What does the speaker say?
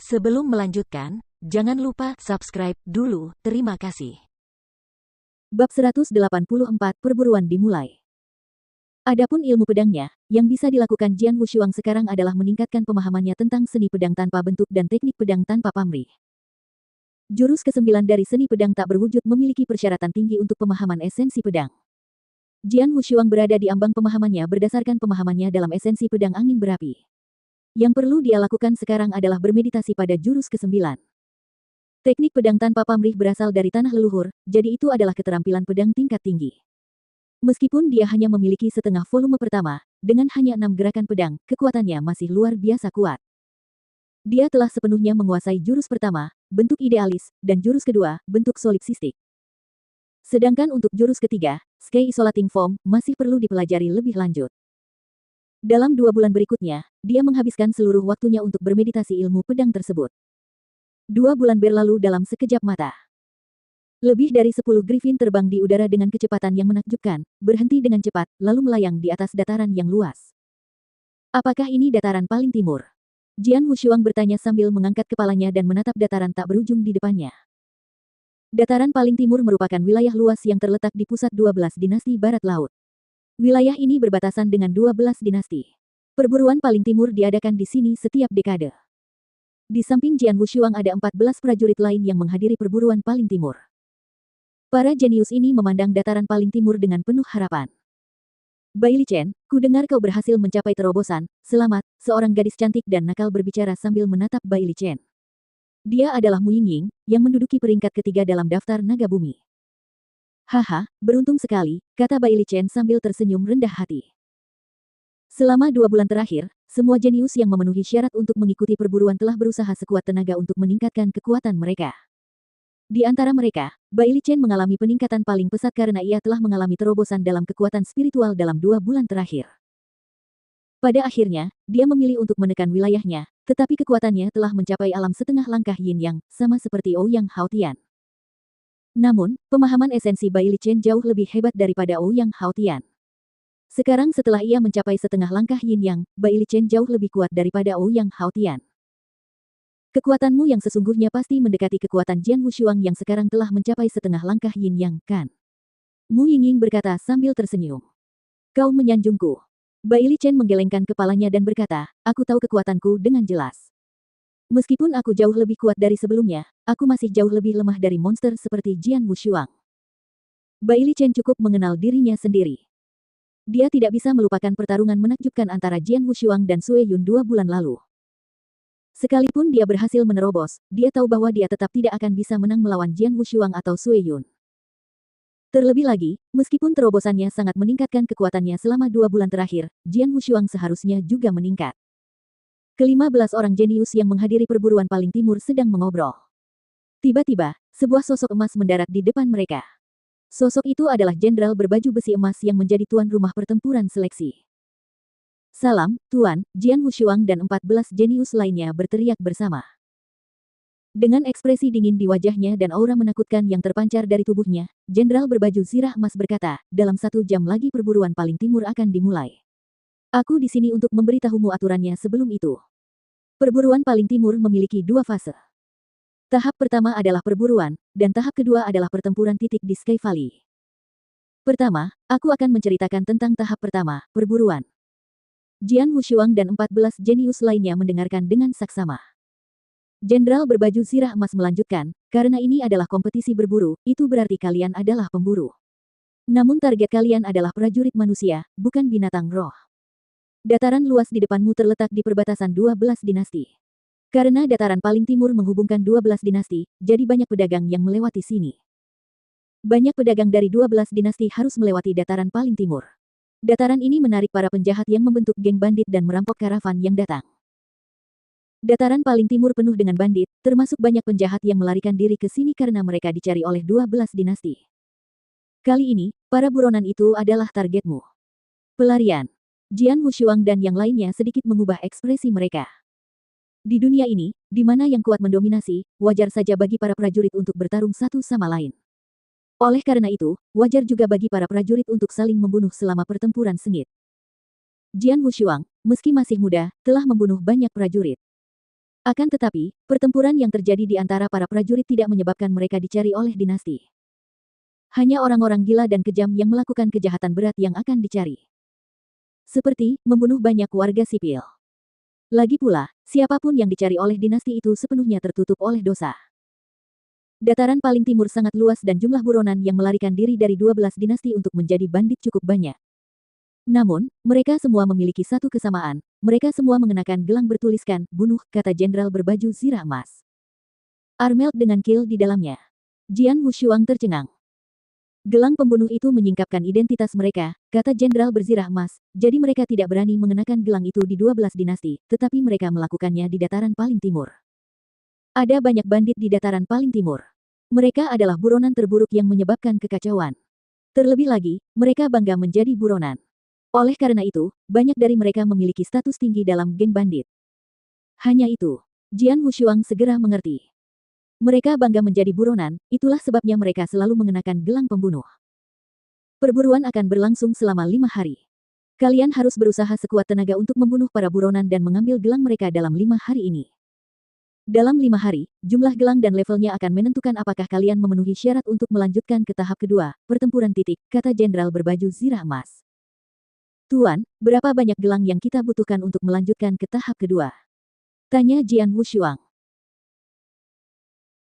Sebelum melanjutkan, jangan lupa subscribe dulu. Terima kasih. Bab 184 Perburuan dimulai. Adapun ilmu pedangnya, yang bisa dilakukan Jian Wushuang sekarang adalah meningkatkan pemahamannya tentang seni pedang tanpa bentuk dan teknik pedang tanpa pamrih. Jurus ke-9 dari seni pedang tak berwujud memiliki persyaratan tinggi untuk pemahaman esensi pedang. Jian Wushuang berada di ambang pemahamannya berdasarkan pemahamannya dalam esensi pedang angin berapi. Yang perlu dia lakukan sekarang adalah bermeditasi pada jurus ke-9. Teknik pedang tanpa pamrih berasal dari tanah leluhur, jadi itu adalah keterampilan pedang tingkat tinggi. Meskipun dia hanya memiliki setengah volume pertama, dengan hanya 6 gerakan pedang, kekuatannya masih luar biasa kuat. Dia telah sepenuhnya menguasai jurus pertama, bentuk idealis, dan jurus kedua, bentuk solipsistik. Sedangkan untuk jurus ketiga, Sky Isolating Form, masih perlu dipelajari lebih lanjut. Dalam 2 bulan berikutnya, dia menghabiskan seluruh waktunya untuk bermeditasi ilmu pedang tersebut. 2 bulan berlalu dalam sekejap mata. Lebih dari 10 griffin terbang di udara dengan kecepatan yang menakjubkan, berhenti dengan cepat, lalu melayang di atas dataran yang luas. Apakah ini dataran paling timur? Jian Wushuang bertanya sambil mengangkat kepalanya dan menatap dataran tak berujung di depannya. Dataran paling timur merupakan wilayah luas yang terletak di pusat 12 dinasti Barat Laut. Wilayah ini berbatasan dengan 12 dinasti. Perburuan paling timur diadakan di sini setiap dekade. Di samping Jian Wushuang ada 14 prajurit lain yang menghadiri perburuan paling timur. Para jenius ini memandang dataran paling timur dengan penuh harapan. Bai Li Chen, ku dengar kau berhasil mencapai terobosan, selamat, seorang gadis cantik dan nakal berbicara sambil menatap Bai Li Chen. Dia adalah Mu Yingying, yang menduduki peringkat ketiga dalam daftar naga bumi. Haha, beruntung sekali, kata Bai Li Chen sambil tersenyum rendah hati. Selama 2 bulan terakhir, semua jenius yang memenuhi syarat untuk mengikuti perburuan telah berusaha sekuat tenaga untuk meningkatkan kekuatan mereka. Di antara mereka, Bai Li Chen mengalami peningkatan paling pesat karena ia telah mengalami terobosan dalam kekuatan spiritual dalam 2 bulan terakhir. Pada akhirnya, dia memilih untuk menekan wilayahnya, tetapi kekuatannya telah mencapai alam setengah langkah Yin Yang, sama seperti Ouyang Haotian. Namun, pemahaman esensi Bai Li Chen jauh lebih hebat daripada Ouyang Haotian. Sekarang setelah ia mencapai setengah langkah Yin Yang, Bai Li Chen jauh lebih kuat daripada Ouyang Haotian. Kekuatanmu yang sesungguhnya pasti mendekati kekuatan Jian Wushuang yang sekarang telah mencapai setengah langkah Yin Yang, kan? Mu Yingying berkata sambil tersenyum. Kau menyanjungku. Bai Li Chen menggelengkan kepalanya dan berkata, aku tahu kekuatanku dengan jelas. Meskipun aku jauh lebih kuat dari sebelumnya, aku masih jauh lebih lemah dari monster seperti Jian Wushuang. Bai Li Chen cukup mengenal dirinya sendiri. Dia tidak bisa melupakan pertarungan menakjubkan antara Jian Wushuang dan Sue Yun 2 bulan lalu. Sekalipun dia berhasil menerobos, dia tahu bahwa dia tetap tidak akan bisa menang melawan Jian Wushuang atau Sue Yun. Terlebih lagi, meskipun terobosannya sangat meningkatkan kekuatannya selama 2 bulan terakhir, Jian Wushuang seharusnya juga meningkat. Ke-15 orang jenius yang menghadiri perburuan paling timur sedang mengobrol. Tiba-tiba, sebuah sosok emas mendarat di depan mereka. Sosok itu adalah jenderal berbaju besi emas yang menjadi tuan rumah pertempuran seleksi. Salam, Tuan, Jian Wushuang dan 14 jenius lainnya berteriak bersama. Dengan ekspresi dingin di wajahnya dan aura menakutkan yang terpancar dari tubuhnya, jenderal berbaju zirah emas berkata, dalam 1 jam lagi perburuan paling timur akan dimulai. Aku di sini untuk memberitahumu aturannya sebelum itu. Perburuan paling timur memiliki 2 fase. Tahap pertama adalah perburuan, dan tahap kedua adalah pertempuran titik di Sky Valley. Pertama, aku akan menceritakan tentang tahap pertama, perburuan. Jian Wushuang dan 14 jenius lainnya mendengarkan dengan saksama. Jenderal berbaju zirah emas melanjutkan, karena ini adalah kompetisi berburu, itu berarti kalian adalah pemburu. Namun target kalian adalah prajurit manusia, bukan binatang roh. Dataran luas di depanmu terletak di perbatasan 12 dinasti. Karena dataran paling timur menghubungkan 12 dinasti, jadi banyak pedagang yang melewati sini. Banyak pedagang dari 12 dinasti harus melewati dataran paling timur. Dataran ini menarik para penjahat yang membentuk geng bandit dan merampok karavan yang datang. Dataran paling timur penuh dengan bandit, termasuk banyak penjahat yang melarikan diri ke sini karena mereka dicari oleh 12 dinasti. Kali ini, para buronan itu adalah targetmu. Pelarian. Jian Wushuang dan yang lainnya sedikit mengubah ekspresi mereka. Di dunia ini, di mana yang kuat mendominasi, wajar saja bagi para prajurit untuk bertarung satu sama lain. Oleh karena itu, wajar juga bagi para prajurit untuk saling membunuh selama pertempuran sengit. Jian Wushuang, meski masih muda, telah membunuh banyak prajurit. Akan tetapi, pertempuran yang terjadi di antara para prajurit tidak menyebabkan mereka dicari oleh dinasti. Hanya orang-orang gila dan kejam yang melakukan kejahatan berat yang akan dicari. Seperti, membunuh banyak warga sipil. Lagi pula, siapapun yang dicari oleh dinasti itu sepenuhnya tertutup oleh dosa. Dataran paling timur sangat luas dan jumlah buronan yang melarikan diri dari 12 dinasti untuk menjadi bandit cukup banyak. Namun, mereka semua memiliki satu kesamaan, mereka semua mengenakan gelang bertuliskan, bunuh, kata jenderal berbaju zirah emas. Armelt dengan kill di dalamnya. Jian Wushuang tercengang. Gelang pembunuh itu menyingkapkan identitas mereka, kata jenderal berzirah emas, jadi mereka tidak berani mengenakan gelang itu di 12 dinasti, tetapi mereka melakukannya di dataran paling timur. Ada banyak bandit di dataran paling timur. Mereka adalah buronan terburuk yang menyebabkan kekacauan. Terlebih lagi, mereka bangga menjadi buronan. Oleh karena itu, banyak dari mereka memiliki status tinggi dalam geng bandit. Hanya itu, Jian Wushuang segera mengerti. Mereka bangga menjadi buronan, itulah sebabnya mereka selalu mengenakan gelang pembunuh. Perburuan akan berlangsung selama 5 hari. Kalian harus berusaha sekuat tenaga untuk membunuh para buronan dan mengambil gelang mereka dalam 5 hari ini. Dalam 5 hari, jumlah gelang dan levelnya akan menentukan apakah kalian memenuhi syarat untuk melanjutkan ke tahap kedua, pertempuran titik, kata jenderal berbaju zirah emas. Tuan, berapa banyak gelang yang kita butuhkan untuk melanjutkan ke tahap kedua? Tanya Jian Wushuang.